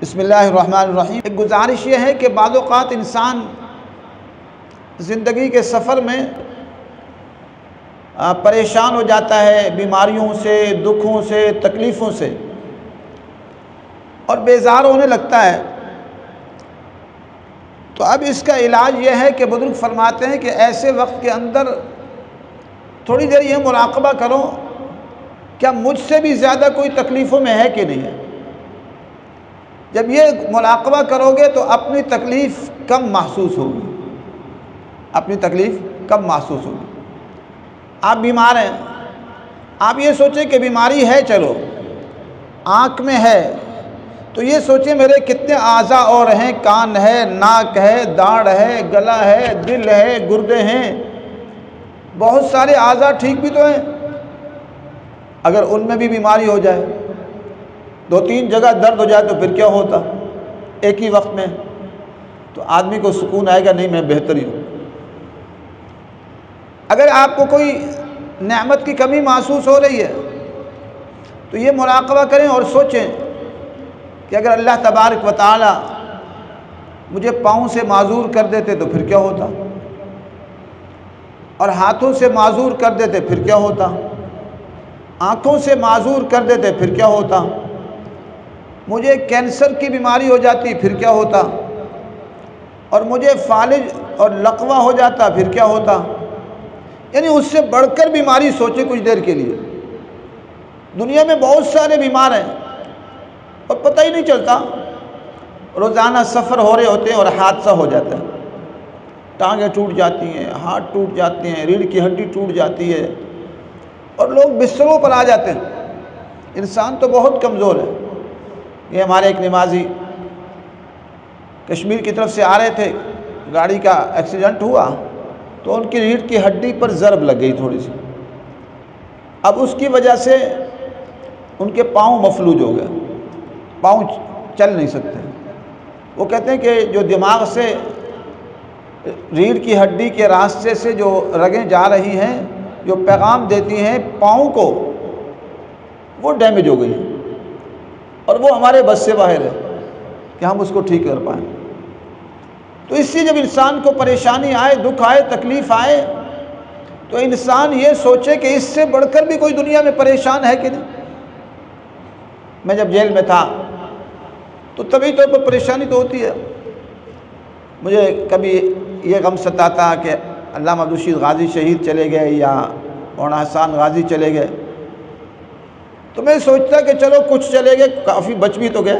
بسم اللہ الرحمن الرحیم۔ ایک گزارش یہ ہے کہ بعض اوقات انسان زندگی کے سفر میں پریشان ہو جاتا ہے بیماریوں سے، دکھوں سے، تکلیفوں سے، اور بیزار ہونے لگتا ہے۔ تو اب اس کا علاج یہ ہے کہ بزرگ فرماتے ہیں کہ ایسے وقت کے اندر تھوڑی دیر یہ مراقبہ کرو، کیا مجھ سے بھی زیادہ کوئی تکلیفوں میں ہے کہ نہیں ہے۔ جب یہ مراقبہ کرو گے تو اپنی تکلیف کم محسوس ہوگی، اپنی تکلیف کم محسوس ہوگی۔ آپ بیمار ہیں، آپ یہ سوچیں کہ بیماری ہے، چلو آنکھ میں ہے تو یہ سوچیں میرے کتنے اعضاء اور ہیں، کان ہے، ناک ہے، داڑھ ہے، گلا ہے، دل ہے، گردے ہیں، بہت سارے اعضاء ٹھیک بھی تو ہیں۔ اگر ان میں بھی بیماری ہو جائے، دو تین جگہ درد ہو جائے تو پھر کیا ہوتا ایک ہی وقت میں؟ تو آدمی کو سکون آئے گا، نہیں میں بہتر ہی ہوں۔ اگر آپ کو کوئی نعمت کی کمی محسوس ہو رہی ہے تو یہ مراقبہ کریں اور سوچیں کہ اگر اللہ تبارک و تعالی مجھے پاؤں سے معذور کر دیتے تو پھر کیا ہوتا، اور ہاتھوں سے معذور کر دیتے پھر کیا ہوتا، آنکھوں سے معذور کر دیتے پھر کیا ہوتا، مجھے کینسر کی بیماری ہو جاتی پھر کیا ہوتا، اور مجھے فالج اور لقوہ ہو جاتا پھر کیا ہوتا۔ یعنی اس سے بڑھ کر بیماری سوچے کچھ دیر کے لیے۔ دنیا میں بہت سارے بیمار ہیں اور پتہ ہی نہیں چلتا، روزانہ سفر ہو رہے ہوتے ہیں اور حادثہ ہو جاتا ہے، ٹانگیں ٹوٹ جاتی ہیں، ہاتھ ٹوٹ جاتے ہیں، ریڑھ کی ہڈی ٹوٹ جاتی ہے اور لوگ بستروں پر آ جاتے ہیں۔ انسان تو بہت کمزور ہے۔ یہ ہمارے ایک نمازی کشمیر کی طرف سے آ رہے تھے، گاڑی کا ایکسیڈنٹ ہوا تو ان کی ریڑھ کی ہڈی پر ضرب لگ گئی تھوڑی سی، اب اس کی وجہ سے ان کے پاؤں مفلوج ہو گئے، پاؤں چل نہیں سکتے۔ وہ کہتے ہیں کہ جو دماغ سے ریڑھ کی ہڈی کے راستے سے جو رگیں جا رہی ہیں، جو پیغام دیتی ہیں پاؤں کو، وہ ڈیمیج ہو گئی ہیں اور وہ ہمارے بس سے باہر ہے کہ ہم اس کو ٹھیک کر پائیں۔ تو اس سے جب انسان کو پریشانی آئے، دکھ آئے، تکلیف آئے تو انسان یہ سوچے کہ اس سے بڑھ کر بھی کوئی دنیا میں پریشان ہے کہ نہیں۔ میں جب جیل میں تھا تو طبعی طور پر پریشانی تو ہوتی ہے۔ مجھے کبھی یہ غم ستاتا کہ علامہ عبدالرشید غازی شہید چلے گئے یا مولانا حسان غازی چلے گئے، تو میں سوچتا کہ چلو کچھ چلے گئے، کافی بچ بھی تو گئے،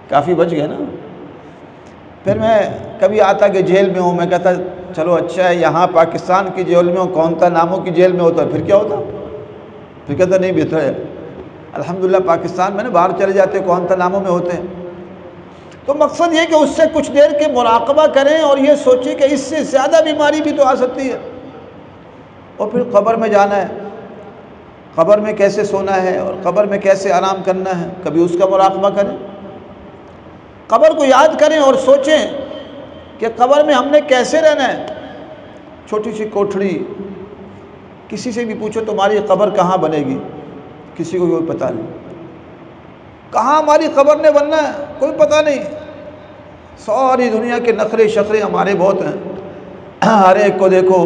کافی بچ گئے نا۔ پھر میں کبھی آتا کہ جیل میں ہوں، میں کہتا چلو اچھا ہے یہاں پاکستان کی جیل میں ہوں، کونتا ناموں کی جیل میں ہوتا پھر کیا ہوتا، پھر کہتا نہیں بہتر ہے الحمدللہ پاکستان میں نا، باہر چلے جاتے کونتا ناموں میں ہوتے ہیں۔ تو مقصد یہ کہ اس سے کچھ دیر کے مراقبہ کریں اور یہ سوچیں کہ اس سے زیادہ بیماری بھی تو آ سکتی ہے، اور پھر قبر میں جانا ہے، قبر میں کیسے سونا ہے اور قبر میں کیسے آرام کرنا ہے، کبھی اس کا مراقبہ کریں، قبر کو یاد کریں اور سوچیں کہ قبر میں ہم نے کیسے رہنا ہے۔ چھوٹی سی کوٹھڑی، کسی سے بھی پوچھو تمہاری قبر کہاں بنے گی، کسی کو کوئی پتہ نہیں، کہاں ہماری قبر نے بننا ہے کوئی پتہ نہیں۔ ساری دنیا کے نخرے شخرے ہمارے بہت ہیں، ہر ایک کو دیکھو،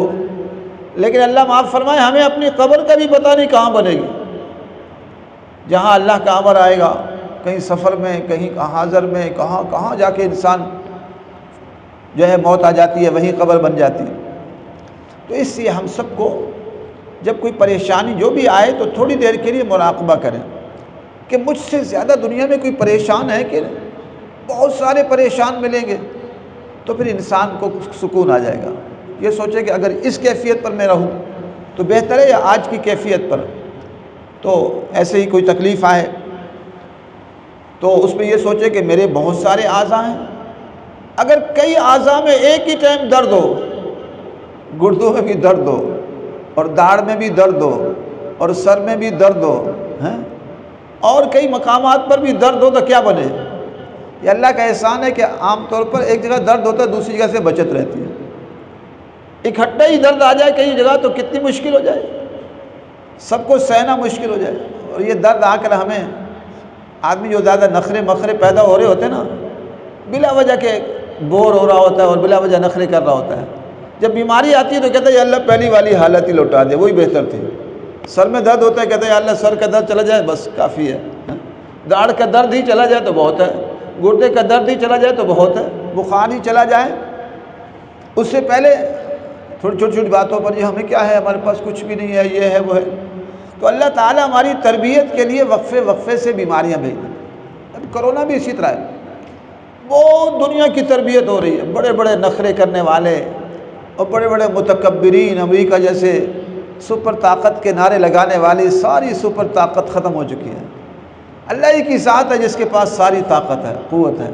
لیکن اللہ معاف فرمائے ہمیں اپنی قبر کا بھی پتہ نہیں کہاں بنے گی۔ جہاں اللہ کا امر آئے گا، کہیں سفر میں، کہیں حاضر میں، کہاں جا کے انسان جو ہے موت آ جاتی ہے، وہیں قبر بن جاتی ہے۔ تو اس لیے ہم سب کو جب کوئی پریشانی جو بھی آئے تو تھوڑی دیر کے لیے مراقبہ کریں کہ مجھ سے زیادہ دنیا میں کوئی پریشان ہے کہ نہیں۔ بہت سارے پریشان ملیں گے تو پھر انسان کو سکون آ جائے گا۔ یہ سوچے کہ اگر اس کیفیت پر میں رہوں تو بہتر ہے، یا آج کی کیفیت پر تو ایسے ہی کوئی تکلیف آئے تو اس میں یہ سوچے کہ میرے بہت سارے اعضاء ہیں، اگر کئی اعضاء میں ایک ہی ٹائم درد ہو، گردوں میں بھی درد ہو اور داڑھ میں بھی درد ہو اور سر میں بھی درد ہو اور کئی مقامات پر بھی درد ہو تو کیا بنے؟ یہ اللہ کا احسان ہے کہ عام طور پر ایک جگہ درد ہوتا ہے، دوسری جگہ سے بچت رہتی ہے۔ اکٹھا ہی درد آ جائے کئی جگہ تو کتنی مشکل ہو جائے، سب کو سہنا مشکل ہو جائے، اور یہ درد آ کر ہمیں آدمی جو زیادہ نخرے مخرے پیدا ہو رہے ہوتے ہیں نا، بلا وجہ کے بور ہو رہا ہوتا ہے اور بلا وجہ نخرے کر رہا ہوتا ہے، جب بیماری آتی ہے تو کہتا ہے یا اللہ پہلی والی حالت ہی لوٹا دے، وہی بہتر تھی۔ سر میں درد ہوتا ہے، کہتا ہے یا اللہ سر کا درد چلا جائے بس کافی ہے، داڑھ کا درد ہی چلا جائے تو بہت ہے، گردے کا درد ہی چلا جائے تو بہت ہے، بخار ہی چلا جائے، اس سے پہلے چھوٹی چھوٹی باتوں پر یہ ہمیں کیا ہے، ہمارے پاس کچھ بھی نہیں ہے، یہ ہے وہ ہے۔ تو اللہ تعالیٰ ہماری تربیت کے لیے وقفے وقفے سے بیماریاں بھیج دیں۔ اب کرونا بھی اسی طرح ہے، بہت دنیا کی تربیت ہو رہی ہے، بڑے بڑے نخرے کرنے والے اور بڑے بڑے متکبرین، امریکہ جیسے سپر طاقت کے نعرے لگانے والی ساری سپر طاقت ختم ہو چکی ہے۔ اللہ ہی کی ذات ہے جس کے پاس ساری طاقت ہے، قوت ہے،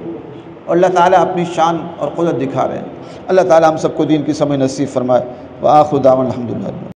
اور اللہ تعالیٰ اپنی شان اور قدرت دکھا رہے ہیں۔ اللہ تعالیٰ ہم سب کو دین کی سمجھ نصیب فرمائے۔ وآخر دعوانا الحمدللہ۔